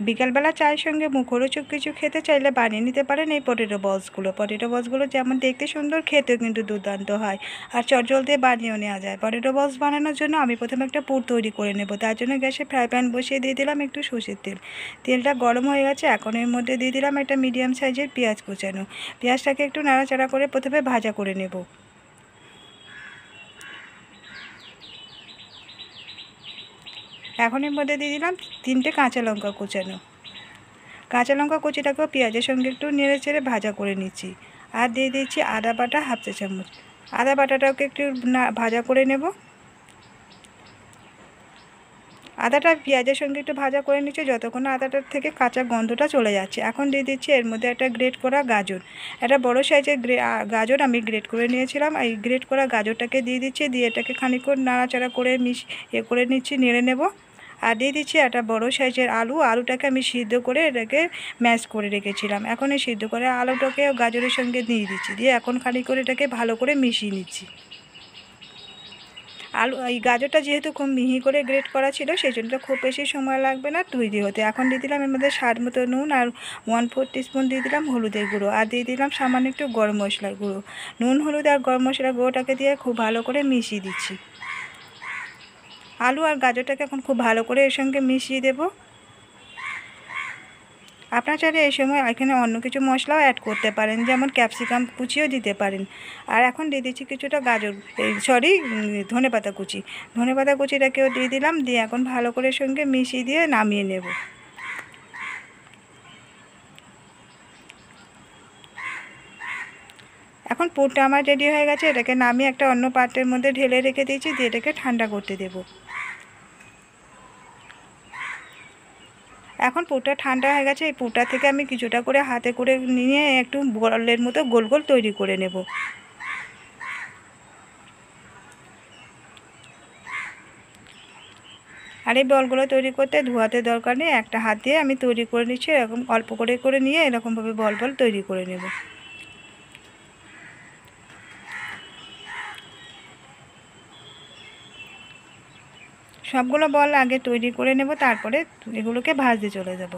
বিকালবেলা চায়ের সঙ্গে মুখরোচক কিছু খেতে চাইলে বানিয়ে নিতে পারেন এই পটেটো বলসগুলো যেমন দেখতে সুন্দর, খেতেও কিন্তু দুর্দান্ত হয়। আর চটজলদি বানিয়েও নেওয়া যায়। পটেটো বলস বানানোর জন্য আমি প্রথমে একটা পুর তৈরি করে নেব। তার জন্য গ্যাসে ফ্রাই প্যান বসিয়ে দিয়ে দিলাম একটু সর্ষের তেল। তেলটা গরম হয়ে গেছে, এখন এর মধ্যে দিয়ে দিলাম একটা মিডিয়াম সাইজের পেঁয়াজ কুচানো। পেঁয়াজটাকে একটু নাড়াচাড়া করে প্রথমে ভাজা করে নেব। এখন এর মধ্যে দিয়ে দিলাম 3টে কাঁচা লঙ্কা কুচানো। কাঁচা লঙ্কা কুচিটাকেও পেঁয়াজের সঙ্গে একটু নেড়ে চেড়ে ভাজা করে নিচ্ছি। আর দিয়ে দিচ্ছি আদা বাটা হাফ চা চামচ। আদা বাটাটাকে একটু ভাজা করে নেব। আদাটা পেঁয়াজের সঙ্গে একটু ভাজা করে নিচ্ছি যতক্ষণ না আদাটার থেকে কাঁচা গন্ধটা চলে যাচ্ছে। এখন দিয়ে দিচ্ছি এর মধ্যে একটা গ্রেট করা গাজর। একটা বড় সাইজের গাজর আমি গ্রেট করে নিয়েছিলাম। এই গ্রেট করা গাজরটাকে দিয়ে দিচ্ছি, দিয়ে এটাকে খানিকক্ষণ নাড়াচাড়া করে করে নিচ্ছি, নেড়ে নেব। আর দিয়ে দিচ্ছি একটা বড় সাইজের আলুটাকে আমি সিদ্ধ করে এটাকে ম্যাশ করে রেখেছিলাম। এখন এই সিদ্ধ করে আলুটাকে গাজরের সঙ্গে দিয়ে দিচ্ছি, দিয়ে এখন খানিক করে এটাকে ভালো করে মিশিয়ে নিচ্ছি। এই গাজরটা যেহেতু খুব মিহি করে গ্রেট করা ছিল, সেই জন্য খুব বেশি সময় লাগবে না তৈরি হতে। এখন দিয়ে দিলাম এর মধ্যে স্বাদ মতো নুন, আর 1/4 টিস্পুন দিয়ে দিলাম হলুদের গুঁড়ো, আর দিয়ে দিলাম সামান্য একটু গরম মশলার গুঁড়ো। নুন, হলুদ আর গরম মশলার গুঁড়োটাকে দিয়ে খুব ভালো করে মিশিয়ে দিচ্ছি। আলু আর গাজরটাকে এখন খুব ভালো করে এর সঙ্গে মিশিয়ে দেব। আপনারা চাইলে এই সময় এখানে অন্য কিছু মশলাও অ্যাড করতে পারেন, যেমন ক্যাপসিকাম কুচিও দিতে পারেন। আর এখন দিয়ে দিচ্ছি কিছুটা ধনেপাতা কুচিটাকেও দিয়ে দিলাম, দিয়ে এখন ভালো করে সঙ্গে মিশিয়ে দিয়ে নামিয়ে নেব। এখন পুরটা আমার রেডি হয়ে গেছে, এটাকে নামিয়ে একটা অন্য পাত্রের মধ্যে ঢেলে রেখে দিয়েছি, দিয়ে এটাকে ঠান্ডা করতে দেব। এখন পুরটা ঠান্ডা হয়ে গেছে, এই পুরটা থেকে আমি কিছুটা করে হাতে করে নিয়ে একটু বলের মতো গোল গোল তৈরি করে নেব। আর এই বলগুলো তৈরি করতে ধোয়াতে দরকার নেই, একটা হাত দিয়ে আমি তৈরি করে নিচ্ছি। এরকম অল্প করে নিয়ে এরকমভাবে বল তৈরি করে নেব। সবগুলো বল আগে তৈরি করে নেব, তারপরে এগুলোকে ভাজতে চলে যাব।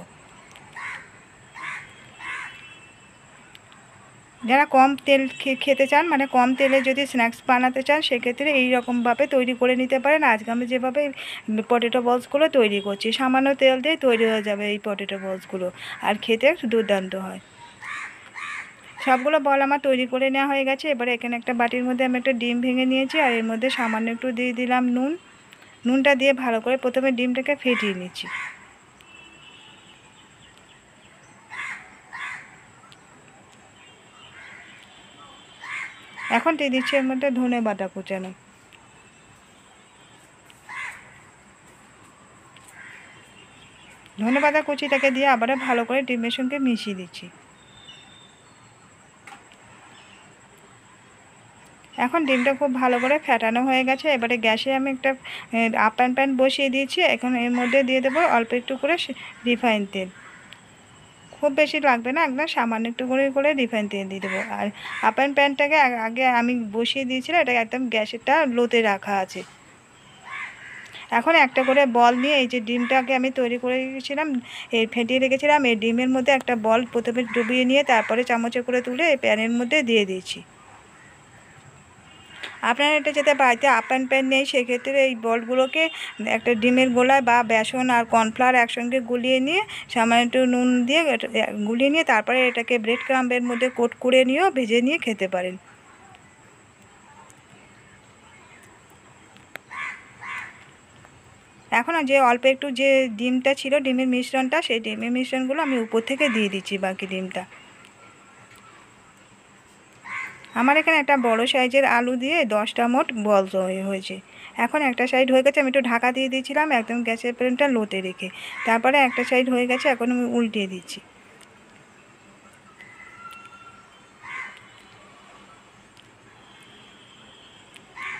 যারা কম তেল খেতে চান, মানে কম তেলে যদি স্ন্যাক্স বানাতে চান, সেক্ষেত্রে এই রকমভাবে তৈরি করে নিতে পারেন। আজকে আমি যেভাবে পটেটো বলসগুলো তৈরি করছি, সামান্য তেল দিয়ে তৈরি হয়ে যাবে এই পটেটো বলসগুলো, আর খেতে দুর্দান্ত হয়। সবগুলো বল আমার তৈরি করে নেওয়া হয়ে গেছে। এবারে এখানে একটা বাটির মধ্যে আমি একটা ডিম ভেঙে নিয়েছি, আর এর মধ্যে সামান্য একটু দিয়ে দিলাম নুনটা দিয়ে ভালো করে প্রথমে ডিমটাকে ফেটিয়ে নিচ্ছি। এখন দিয়ে দিচ্ছি এর মধ্যে ধনেপাতা কুচানো। ধনেপাতা কুচিটাকে দিয়ে আবার ভালো করে ডিমের সঙ্গে মিশিয়ে দিচ্ছি। এখন ডিমটা খুব ভালো করে ফেটানো হয়ে গেছে। এবারে গ্যাসে আমি একটা আপ্যায়ন প্যান বসিয়ে দিয়েছি। এখন এর মধ্যে দিয়ে দেবো অল্প একটু করে রিফাইন তেল। খুব বেশি লাগবে না, একদম সামান্য একটু করে রিফাইন তেল দিয়ে দেবো। আর আপ্যায়ন প্যানটাকে আগে আমি বসিয়ে দিয়েছিলাম, এটা একদম গ্যাসেরটা লোতে রাখা আছে। এখন একটা করে বল নিয়ে এই যে ডিমটাকে আমি তৈরি করে রেখেছিলাম, ফেটিয়ে রেখেছিলাম, এই ডিমের মধ্যে একটা বল প্রথমে ডুবিয়ে নিয়ে তারপরে চামচে করে তুলে এই প্যানের মধ্যে দিয়ে দিয়েছি। আপনারা এটা যাতে বাড়িতে আপ্যায়ন প্যান নেই, সেক্ষেত্রে এই বলগুলোকে একটা ডিমের গোলায় বা বেসন আর কর্নফ্লাওয়ার একসঙ্গে গুলিয়ে নিয়ে সামান্য একটু নুন দিয়ে গুলিয়ে নিয়ে তারপরে এটাকে ব্রেড ক্রাম্বের মধ্যে কোট করে নিয়েও ভেজে নিয়ে খেতে পারেন। এখন যে অল্প একটু যে ডিমটা ছিল, ডিমের মিশ্রণটা, সেই ডিমের মিশ্রণগুলো আমি উপর থেকে দিয়ে দিচ্ছি বাকি ডিমটা। আমার এখানে একটা বড় সাইজের আলু দিয়ে 10টা মোট বল হয়েছে। এখন একটা সাইড হয়ে গেছে, আমি একটু ঢাকা দিয়ে দিয়েছিলাম একদম গ্যাসের ফ্লেমটা লোতে রেখে। তারপরে একটা সাইড হয়ে গেছে, এখন আমি উল্টিয়ে দিচ্ছি।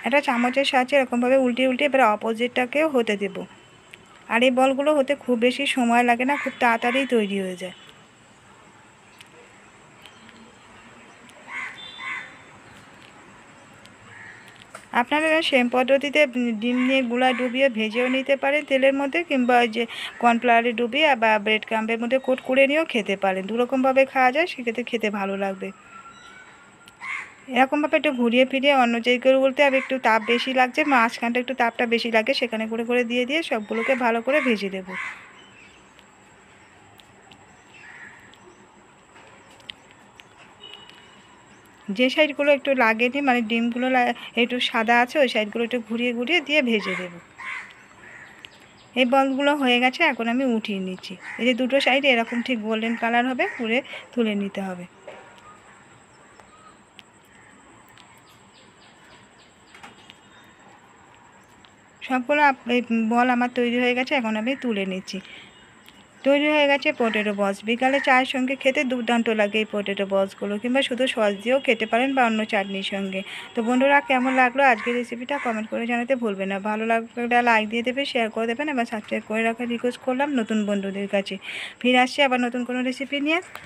একটা চামচের সাহায্যে এরকমভাবে উল্টিয়ে এবার অপোজিটটাকেও হতে দেব। আর এই বলগুলো হতে খুব বেশি সময় লাগে না, খুব তাড়াতাড়ি তৈরি হয়ে যায়। আপনারা সেম পদ্ধতিতে ডিম নিয়ে গুঁড়ায় ডুবিয়ে ভেজেও নিতে পারেন তেলের মধ্যে, কিংবা ওই যে কর্নফ্লাওয়ারে ডুবিয়ে বা ব্রেড ক্রাম্বের মধ্যে কোট করে নিয়েও খেতে পারেন। দুরকমভাবে খাওয়া যায়, সেক্ষেত্রে খেতে ভালো লাগবে। এরকমভাবে একটু ঘুরিয়ে ফিরিয়ে অন্য জায়গায় বলতে আর একটু তাপ বেশি লাগছে, মাঝখানটা একটু তাপটা বেশি লাগে, সেখানে করে করে দিয়ে দিয়ে সবগুলোকে ভালো করে ভেজে দেব। যে সাইডগুলো একটু লাগেনি, মানে ডিমগুলো একটু সাদা আছে, ওই সাইডগুলো একটু ঘুরিয়ে ঘুরিয়ে দিয়ে ভেজে দেব। এই বলগুলো হয়ে গেছে, এখন আমি উঠিয়ে নিচ্ছি। এই যে দুটো সাইড এরকম ঠিক গোল্ডেন কালার হবে, করে তুলে নিতে হবে। সবগুলো বল আমার তৈরি হয়ে গেছে, এখন আমি তুলে নিচ্ছি। তৈরি হয়ে গেছে পটেটো বলস। বিকালে চায়ের সঙ্গে খেতে দুর্দান্ত লাগে এই পটেটো বলসগুলো, কিংবা শুধু সস দিয়েও খেতে পারেন বা অন্য চাটনির সঙ্গে। তো বন্ধুরা, কেমন লাগলো আজকের রেসিপিটা কমেন্ট করে জানাতে ভুলবেন না। ভালো লাগলে লাইক দিয়ে দেবে, শেয়ার করে দেবেন, এবং সাবস্ক্রাইব করে রাখার রিকোয়েস্ট করলাম নতুন বন্ধুদের কাছে। ফিরে আসছি আবার নতুন কোনো রেসিপি নিয়ে।